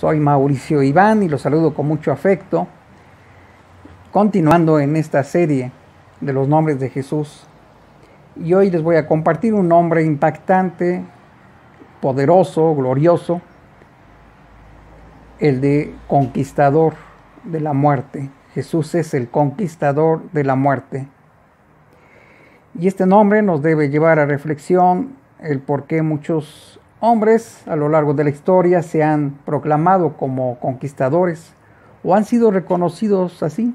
Soy Mauricio Iván y los saludo con mucho afecto, continuando en esta serie de los nombres de Jesús. Y hoy les voy a compartir un nombre impactante, poderoso, glorioso, el de conquistador de la muerte. Jesús es el conquistador de la muerte. Y este nombre nos debe llevar a reflexión el por qué muchos hombres a lo largo de la historia se han proclamado como conquistadores o han sido reconocidos así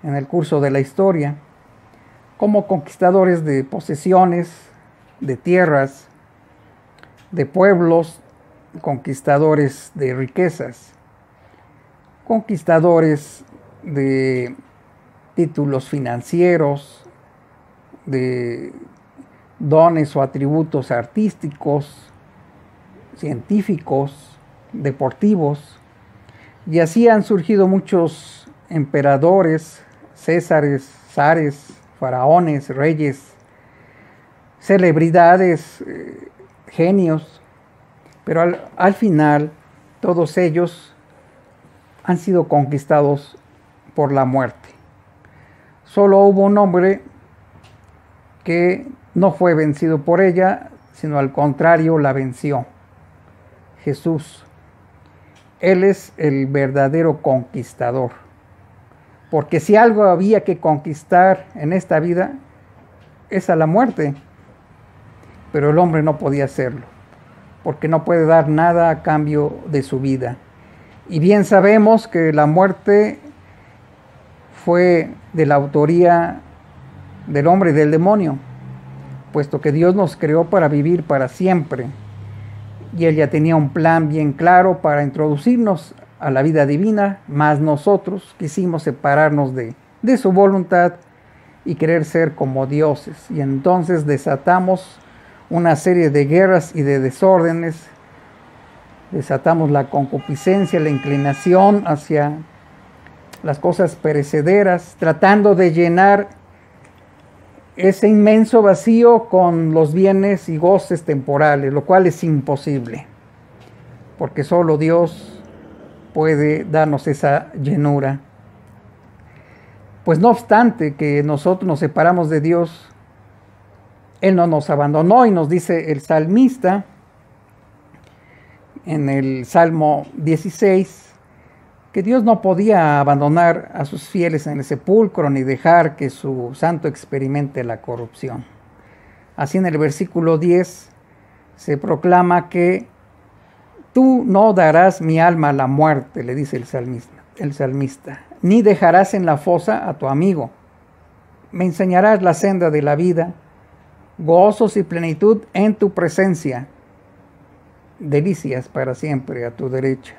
en el curso de la historia como conquistadores de posesiones, de tierras, de pueblos, conquistadores de riquezas, conquistadores de títulos financieros, de dones o atributos artísticos, científicos, deportivos, y así han surgido muchos emperadores, césares, zares, faraones, reyes, celebridades, genios, pero al final todos ellos han sido conquistados por la muerte. Solo hubo un hombre que no fue vencido por ella, sino al contrario la venció. Jesús. Él es el verdadero conquistador. Porque si algo había que conquistar en esta vida, es a la muerte. Pero el hombre no podía hacerlo, porque no puede dar nada a cambio de su vida. Y bien sabemos que la muerte fue de la autoría del hombre y del demonio, puesto que Dios nos creó para vivir para siempre. Y Él ya tenía un plan bien claro para introducirnos a la vida divina, mas nosotros quisimos separarnos de su voluntad y querer ser como dioses. Y entonces desatamos una serie de guerras y de desórdenes, desatamos la concupiscencia, la inclinación hacia las cosas perecederas, tratando de llenar ese inmenso vacío con los bienes y goces temporales, lo cual es imposible, porque solo Dios puede darnos esa llenura. Pues no obstante que nosotros nos separamos de Dios, Él no nos abandonó, y nos dice el salmista en el Salmo 16, que Dios no podía abandonar a sus fieles en el sepulcro ni dejar que su santo experimente la corrupción. Así en el versículo 10 se proclama que tú no darás mi alma a la muerte, le dice el salmista, ni dejarás en la fosa a tu amigo. Me enseñarás la senda de la vida, gozos y plenitud en tu presencia, delicias para siempre a tu derecha.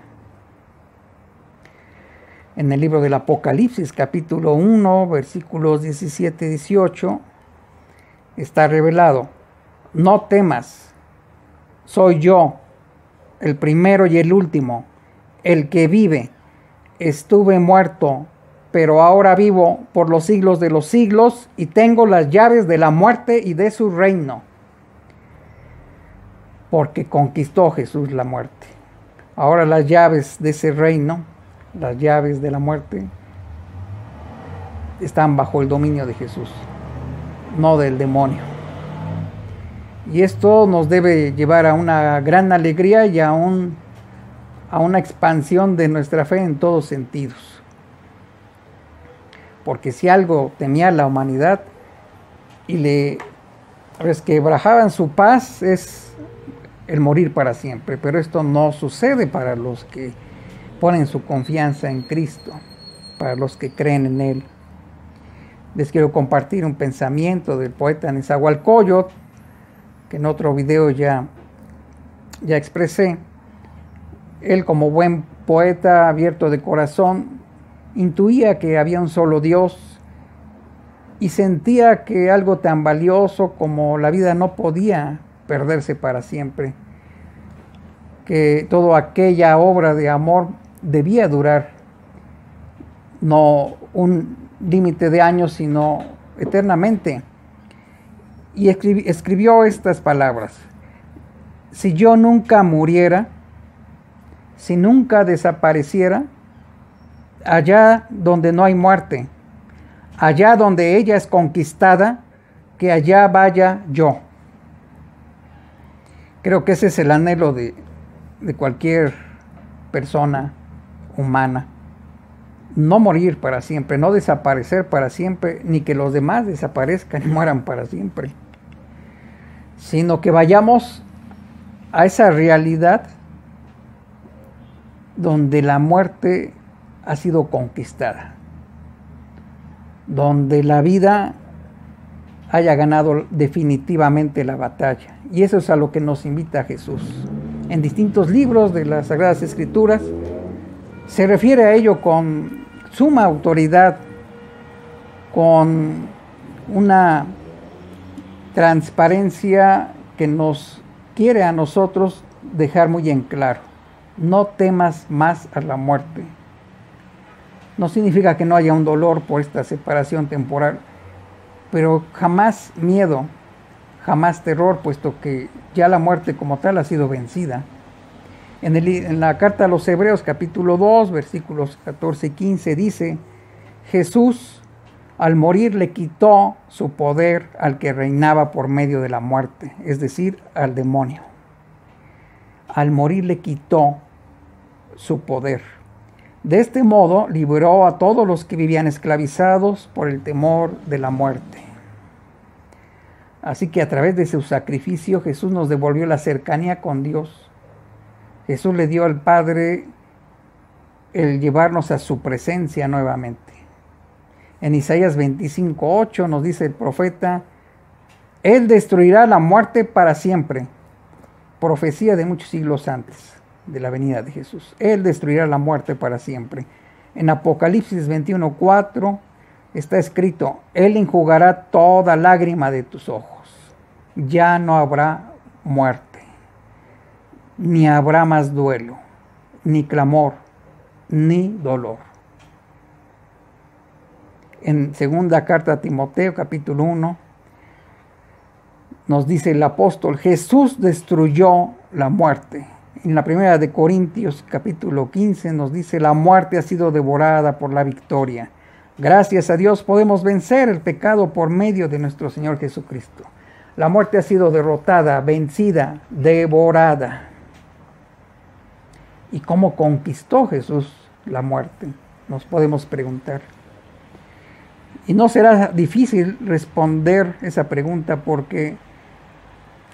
En el libro del Apocalipsis, capítulo 1, versículos 17 y 18, está revelado: no temas, soy yo, el primero y el último, el que vive. Estuve muerto, pero ahora vivo por los siglos de los siglos, y tengo las llaves de la muerte y de su reino. Porque conquistó Jesús la muerte. Ahora las llaves de ese reino, las llaves de la muerte, están bajo el dominio de Jesús, no del demonio. Y esto nos debe llevar a una gran alegría y a una expansión de nuestra fe en todos sentidos. Porque si algo temía la humanidad y le resquebrajaban su paz, es el morir para siempre. Pero esto no sucede para los que ponen su confianza en Cristo, para los que creen en Él. Les quiero compartir un pensamiento del poeta Nezahualcóyotl, que en otro video ya expresé. Él, como buen poeta abierto de corazón, intuía que había un solo Dios y sentía que algo tan valioso como la vida no podía perderse para siempre, que toda aquella obra de amor debía durar no un límite de años, sino eternamente. Y escribió estas palabras: si yo nunca muriera, si nunca desapareciera, allá donde no hay muerte, allá donde ella es conquistada, que allá vaya yo. Creo que ese es el anhelo de cualquier persona humana. No morir para siempre, no desaparecer para siempre, ni que los demás desaparezcan y mueran para siempre, sino que vayamos a esa realidad donde la muerte ha sido conquistada, donde la vida haya ganado definitivamente la batalla. Y eso es a lo que nos invita Jesús. En distintos libros de las Sagradas Escrituras se refiere a ello con suma autoridad, con una transparencia que nos quiere a nosotros dejar muy en claro. No temas más a la muerte. No significa que no haya un dolor por esta separación temporal, pero jamás miedo, jamás terror, puesto que ya la muerte como tal ha sido vencida. En la carta a los Hebreos, capítulo 2, versículos 14 y 15, dice: Jesús, al morir, le quitó su poder al que reinaba por medio de la muerte, es decir, al demonio. Al morir le quitó su poder. De este modo liberó a todos los que vivían esclavizados por el temor de la muerte. Así que a través de su sacrificio Jesús nos devolvió la cercanía con Dios. Jesús le dio al Padre el llevarnos a su presencia nuevamente. En Isaías 25:8 nos dice el profeta: Él destruirá la muerte para siempre. Profecía de muchos siglos antes de la venida de Jesús. Él destruirá la muerte para siempre. En Apocalipsis 21:4 está escrito: Él enjugará toda lágrima de tus ojos. Ya no habrá muerte, ni habrá más duelo, ni clamor, ni dolor. En segunda carta a Timoteo, capítulo 1, nos dice el apóstol: Jesús destruyó la muerte. En la primera de Corintios, capítulo 15, nos dice: la muerte ha sido devorada por la victoria. Gracias a Dios podemos vencer el pecado por medio de nuestro Señor Jesucristo. La muerte ha sido derrotada, vencida, devorada. ¿Y cómo conquistó Jesús la muerte? Nos podemos preguntar. Y no será difícil responder esa pregunta, porque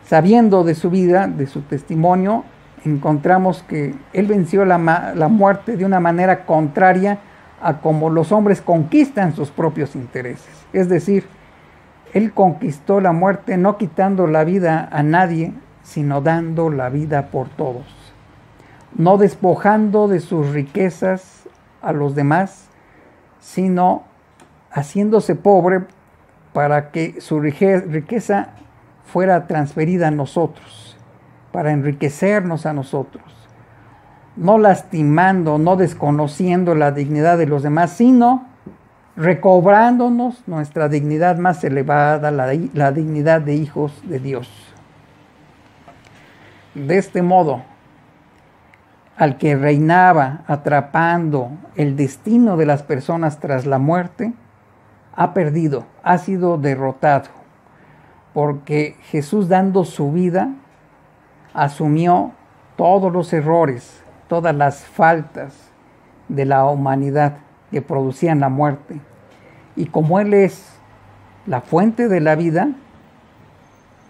sabiendo de su vida, de su testimonio, encontramos que Él venció la muerte de una manera contraria a como los hombres conquistan sus propios intereses. Es decir, Él conquistó la muerte no quitando la vida a nadie, sino dando la vida por todos. No despojando de sus riquezas a los demás, sino haciéndose pobre para que su riqueza fuera transferida a nosotros, para enriquecernos a nosotros. No lastimando, no desconociendo la dignidad de los demás, sino recobrándonos nuestra dignidad más elevada, la dignidad de hijos de Dios. De este modo, al que reinaba atrapando el destino de las personas tras la muerte, ha perdido, ha sido derrotado, porque Jesús, dando su vida, asumió todos los errores, todas las faltas de la humanidad que producían la muerte. Y como Él es la fuente de la vida,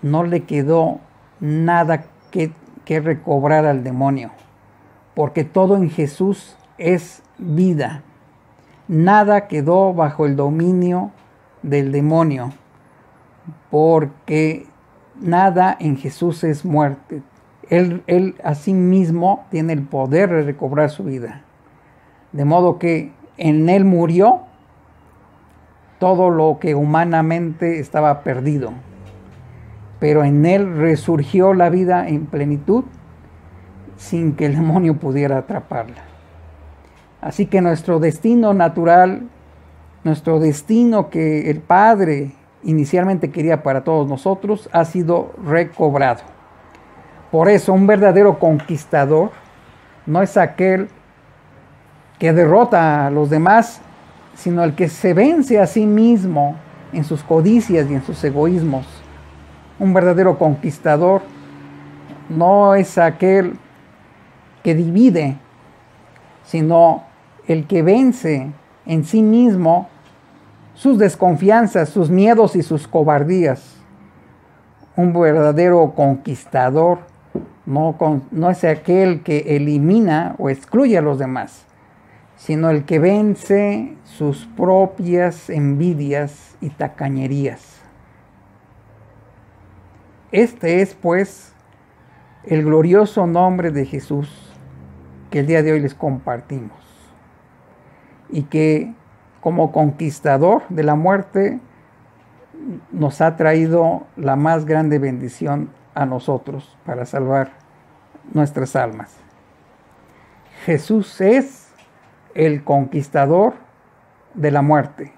no le quedó nada que recobrar al demonio, porque todo en Jesús es vida. Nada quedó bajo el dominio del demonio, porque nada en Jesús es muerte. Él a sí mismo tiene el poder de recobrar su vida. De modo que en Él murió todo lo que humanamente estaba perdido, pero en Él resurgió la vida en plenitud sin que el demonio pudiera atraparla. Así que nuestro destino natural, nuestro destino que el Padre inicialmente quería para todos nosotros, ha sido recobrado. Por eso un verdadero conquistador no es aquel que derrota a los demás, sino el que se vence a sí mismo en sus codicias y en sus egoísmos. Un verdadero conquistador no es aquel que divide, sino el que vence en sí mismo sus desconfianzas, sus miedos y sus cobardías. Un verdadero conquistador no es aquel que elimina o excluye a los demás, sino el que vence sus propias envidias y tacañerías. Este es, pues, el glorioso nombre de Jesús que el día de hoy les compartimos, y que como conquistador de la muerte nos ha traído la más grande bendición a nosotros para salvar nuestras almas. Jesús es el conquistador de la muerte.